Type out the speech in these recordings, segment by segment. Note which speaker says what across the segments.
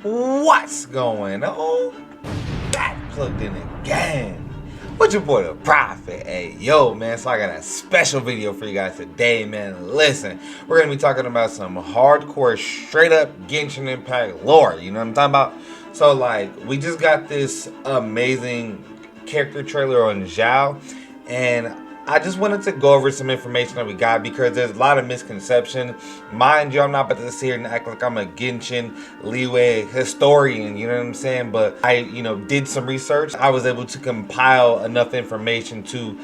Speaker 1: What's going on? Back plugged in again. With your boy the Prophet. Hey, yo, man. So I got a special video for you guys today, man. Listen, we're gonna be talking about some hardcore, straight up Genshin Impact lore. You know what I'm talking about? So, like, we just got this amazing character trailer on Zhao, and I just wanted to go over some information that we got because there's a lot of misconception. Mind you, I'm not about to sit here and act like I'm a Genshin Liyue historian, you know what I'm saying? But I, did some research. I was able to compile enough information to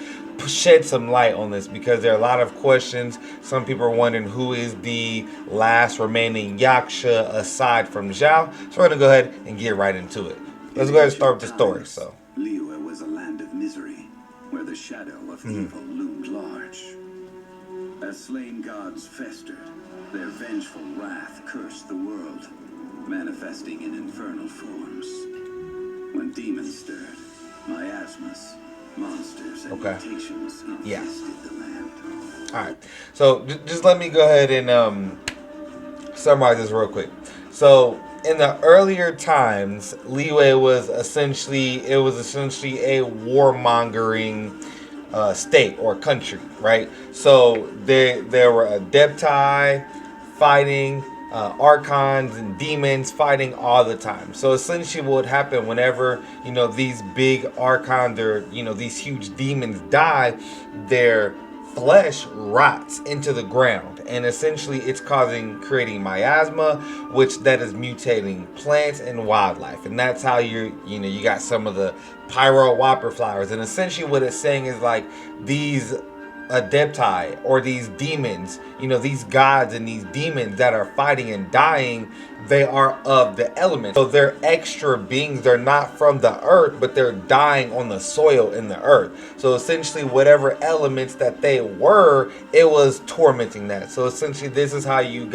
Speaker 1: shed some light on this because there are a lot of questions. Some people are wondering who is the last remaining Yaksha aside from Zhao. So we're gonna go ahead and get right into it. Let's go ahead and start with the story. So
Speaker 2: Liyue was a land of misery, where the shadow of evil loomed large. As slain gods festered, their vengeful wrath cursed the world, manifesting in infernal forms. When demons stirred, miasmas, monsters, and mutations infested the land.
Speaker 1: Alright, so just let me go ahead and summarize this real quick. So in the earlier times, Liyue was essentially a warmongering state or country, right? So there were adepti fighting, archons and demons fighting all the time. So essentially what would happen whenever, these big archons or, these huge demons die, their flesh rots into the ground, and essentially it's creating miasma, which that is mutating plants and wildlife. And that's how you got some of the pyro whopper flowers. And essentially what it's saying is, like, these adepti or these demons, these gods and these demons that are fighting and dying, they are of the elements. So they're extra beings. They're not from the earth, but they're dying on the soil in the earth. So essentially whatever elements that they were, it was tormenting that. So essentially this is how we're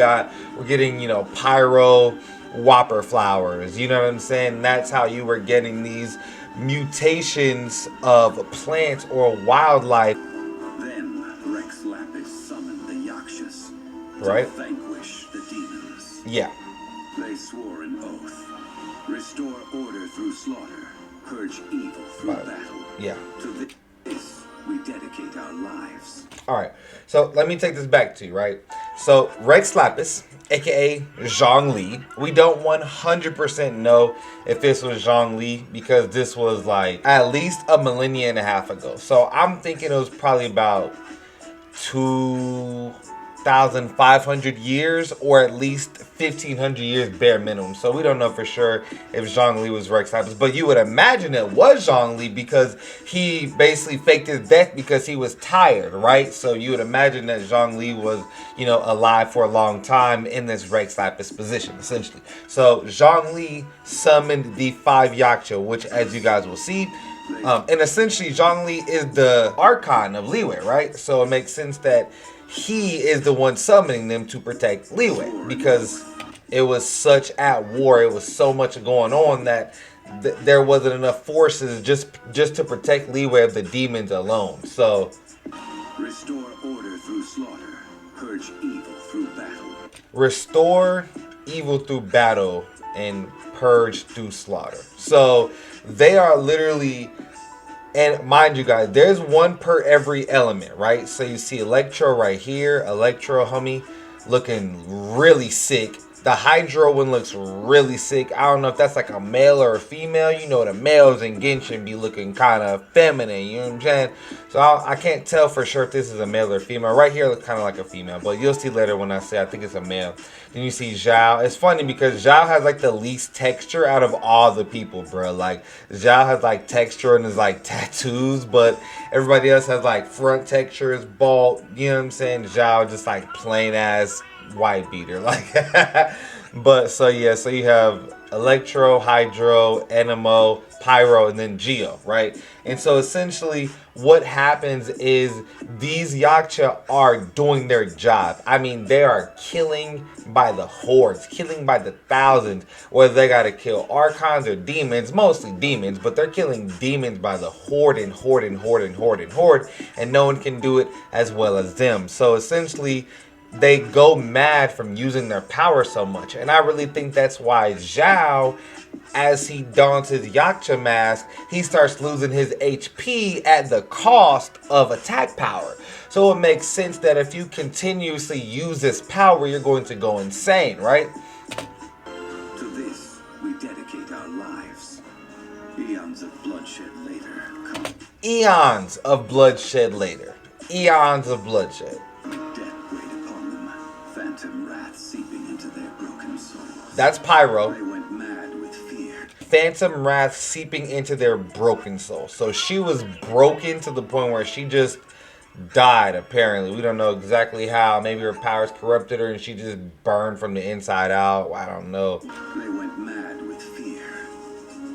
Speaker 1: getting, pyro whopper flowers. You know what I'm saying? That's how you were getting these mutations of plants or wildlife. Right?
Speaker 2: To vanquish the demons.
Speaker 1: Yeah.
Speaker 2: They swore an oath. Restore order through slaughter. Purge evil through battle.
Speaker 1: Yeah.
Speaker 2: To this, we dedicate our lives.
Speaker 1: Alright. So let me take this back to you, right? So Rex Lapis, aka Zhongli. We don't 100% know if this was Zhongli because this was like at least a millennia and a half ago. So I'm thinking it was probably about 2,500 years or at least 1,500 years bare minimum. So we don't know for sure if Zhongli was Rex Lapis, but you would imagine it was Zhongli because he basically faked his death because he was tired, right? So you would imagine that Zhongli was, alive for a long time in this Rex Lapis position, essentially. So Zhongli summoned the 5 Yaksha, which, as you guys will see, and essentially Zhongli is the Archon of Liyue, right? So it makes sense that he is the one summoning them to protect Liyue because it was such at war, it was so much going on that there wasn't enough forces just to protect Liyue of the demons alone. So
Speaker 2: restore order through slaughter, purge evil through battle.
Speaker 1: Restore evil through battle and purge through slaughter. So they are literally. And mind you guys, there's one per every element, right? So you see Electro right here, Electro homie looking really sick. The Hydro one looks really sick. I don't know if that's like a male or a female. The males in Genshin be looking kind of feminine, you know what I'm saying? So I can't tell for sure if this is a male or female. Right here looks kind of like a female, but you'll see later when I say I think it's a male. Then you see Zhao. It's funny because Zhao has like the least texture out of all the people, bro. Like Zhao has like texture and is like tattoos, but everybody else has like front texture, is bald, you know what I'm saying? Zhao just like plain ass white beater, like. But so yeah, so you have Electro, Hydro, Enemo, Pyro, and then Geo, right? And so essentially what happens is these Yaksha are doing their job. I mean, they are killing by the hordes, killing by the thousands, whether they gotta kill archons or demons, mostly demons, but they're killing demons by the horde and horde and horde and horde and horde, and no one can do it as well as them. So essentially they go mad from using their power so much. And I really think that's why Zhao, as he dons his Yaksha mask, he starts losing his HP at the cost of attack power. So it makes sense that if you continuously use this power, you're going to go insane, right?
Speaker 2: To this, we dedicate our lives. Eons of bloodshed later come.
Speaker 1: Eons of bloodshed later. Eons of bloodshed.
Speaker 2: Death weighed upon them, phantom wrath seeping into their broken souls.
Speaker 1: That's Pyro.
Speaker 2: They went mad with fear.
Speaker 1: Phantom wrath seeping into their broken soul. So she was broken to the point where she just died, apparently. We don't know exactly how. Maybe her powers corrupted her and she just burned from the inside out. I don't know.
Speaker 2: They went mad with fear,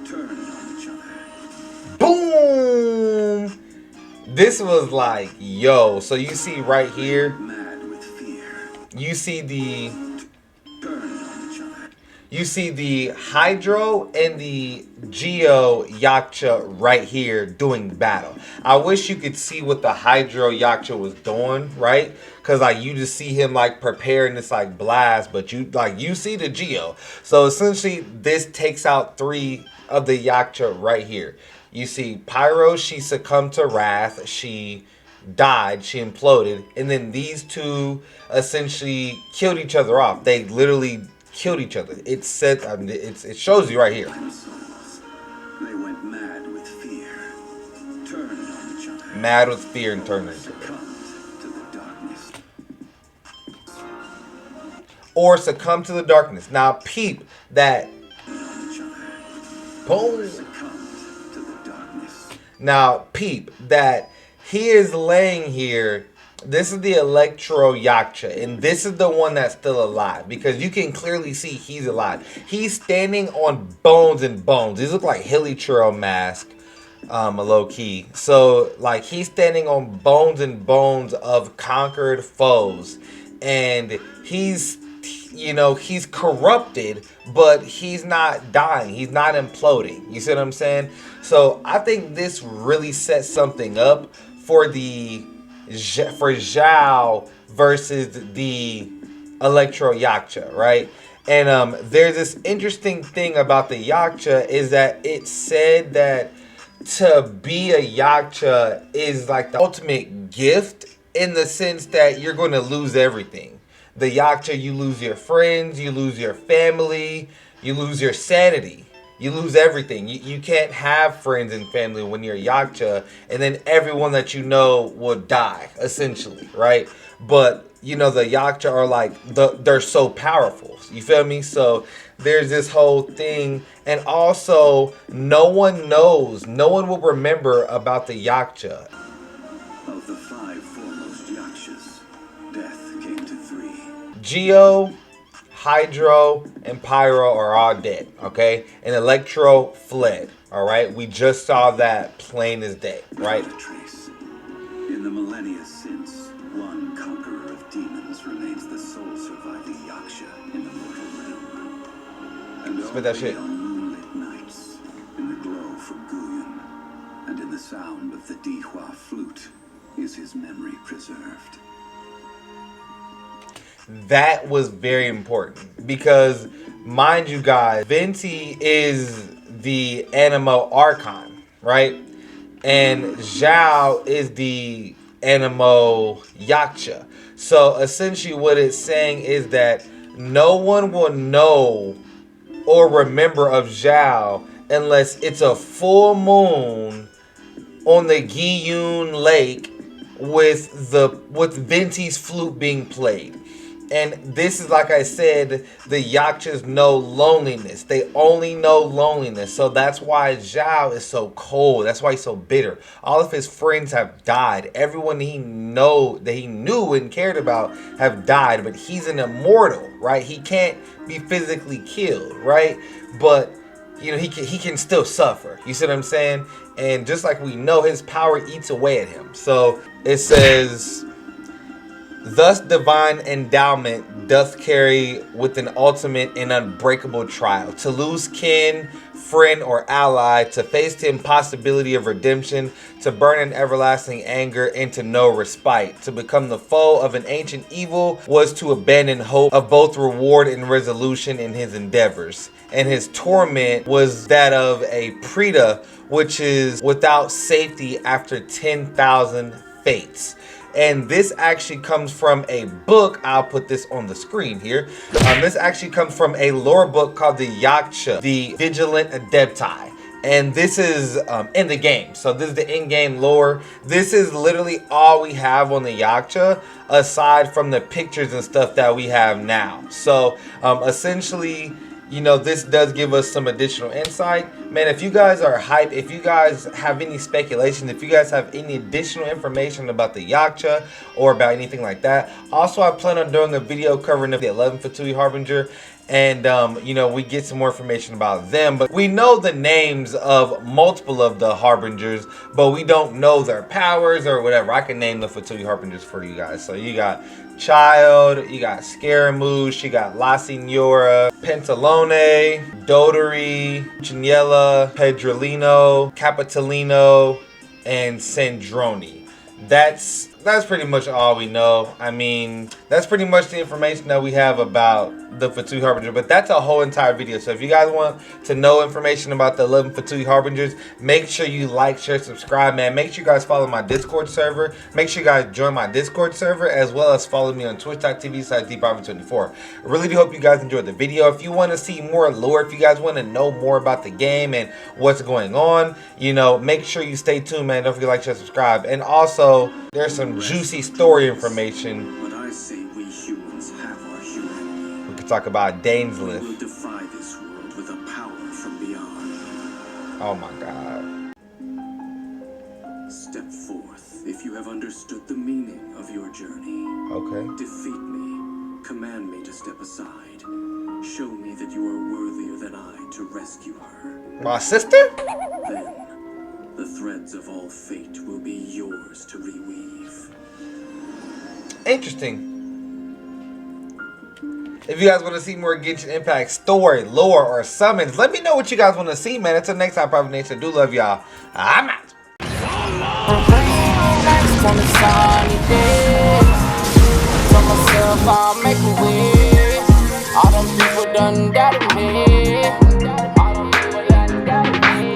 Speaker 2: turned on each other.
Speaker 1: Boom! This was like, yo. So you see right here,
Speaker 2: Mad with fear,
Speaker 1: you see the
Speaker 2: turned on each other.
Speaker 1: you see the Hydro and the Geo Yaksha right here doing battle. I wish you could see what the Hydro Yaksha was doing, right? Because like you just see him like preparing this like blast, but you see the Geo. So essentially this takes out 3 of the Yaksha right here. You see Pyro, she succumbed to wrath, she died, she imploded, and then these 2 essentially killed each other off. They literally killed each other. It said, it shows you right here.
Speaker 2: Souls. They went mad with fear, turned on each other.
Speaker 1: Mad with fear and turned on each other.
Speaker 2: Succumbed to the darkness.
Speaker 1: Or succumb to the darkness. Now peep that.
Speaker 2: On each other.
Speaker 1: Boom.
Speaker 2: Succumbed to the darkness.
Speaker 1: Now peep that he is laying here. This is the Electro Yaksha, and this is the one that's still alive, because you can clearly see he's alive. He's standing on bones and bones. These look like Hilly Trail mask, a low key. So like he's standing on bones and bones of conquered foes, and he's, you know, he's corrupted, but he's not dying. He's not imploding. You see what I'm saying? So I think this really sets something up for Zhao versus the Electro Yaksha, right? And there's this interesting thing about the Yaksha is that it said that to be a Yaksha is like the ultimate gift, in the sense that you're going to lose everything. The Yaksha, you lose your friends, you lose your family, you lose your sanity. You lose everything. You can't have friends and family when you're Yaksha, and then everyone that you know will die, essentially, right? But, you know, the Yaksha are like, they're so powerful. You feel me? So there's this whole thing. And also, no one knows, no one will remember about the Yaksha.
Speaker 2: Of the 5 foremost Yakshas, death came to 3.
Speaker 1: Geo, Hydro, and Pyro are all dead, okay? And Electro fled, all right? We just saw that plain as day, right?
Speaker 2: Without a trace. In the millennia since, one conqueror of demons remains the sole surviving Yaksha in the mortal realm. And
Speaker 1: Spit that shit.
Speaker 2: on moonlit nights, in the glow from Guyon, and in the sound of the Dihua flute, is his memory preserved.
Speaker 1: That was very important because, mind you guys, Venti is the Animo Archon, right? And Zhao is the Animo Yaksha. So essentially what it's saying is that no one will know or remember of Zhao unless it's a full moon on the Giyun Lake with Venti's flute being played. And this is, like I said, the Yakshas know loneliness. They only know loneliness. So that's why Zhao is so cold. That's why he's so bitter. All of his friends have died. Everyone he knew and cared about have died. But he's an immortal, right? He can't be physically killed, right? But, you know, he can still suffer. You see what I'm saying? And just like we know, his power eats away at him. So it says, Thus divine endowment doth carry with an ultimate and unbreakable trial. To lose kin, friend, or ally, to face the impossibility of redemption, to burn in everlasting anger, and to know respite. To become the foe of an ancient evil was to abandon hope of both reward and resolution in his endeavors. And his torment was that of a preda, which is without safety after 10,000 fates. And this actually comes from a book. I'll put this on the screen here. This actually comes from a lore book called the Yaksha, the Vigilant Adepti. And this is in the game. So this is the in-game lore. This is literally all we have on the Yaksha, aside from the pictures and stuff that we have now. So essentially, you know, this does give us some additional insight. Man, if you guys are hyped, if you guys have any speculation, if you guys have any additional information about the Yaksha or about anything like that. Also, I plan on doing a video covering the 11th Fatui Harbinger. And, you know, we get some more information about them. But we know the names of multiple of the Harbingers, but we don't know their powers or whatever. I can name the Fatui Harbingers for you guys. So you got Child, you got Scaramouche, you got La Signora, Pentalone, Dodori, Chinella, Pedrolino, Capitolino, and Sandroni. That's pretty much all we know. I mean, that's pretty much the information that we have about the Fatui Harbinger, but that's a whole entire video. So if you guys want to know information about the 11 Fatui Harbingers, make sure you like, share, subscribe, man. Make sure you guys follow my Discord server. Make sure you guys join my Discord server, as well as follow me on twitch.tv/deeprivate24. I really do hope you guys enjoyed the video. If you want to see more lore, if you guys want to know more about the game and what's going on, you know, make sure you stay tuned, man. Don't forget to like, share, subscribe. And also, there's some juicy story information.
Speaker 2: But I say we humans have our humanity.
Speaker 1: We could talk about Dainsleif.
Speaker 2: We will defy this world with a power from beyond.
Speaker 1: Oh my god.
Speaker 2: Step forth if you have understood the meaning of your journey.
Speaker 1: Okay.
Speaker 2: Defeat me. Command me to step aside. Show me that you are worthier than I to rescue her.
Speaker 1: My sister?
Speaker 2: Then, the threads of all fate will be yours to reweave.
Speaker 1: Interesting. If you guys want to see more Genshin Impact story, lore, or summons, let me know what you guys want to see, man. Until next time, Private Nation, do love y'all. I'm out.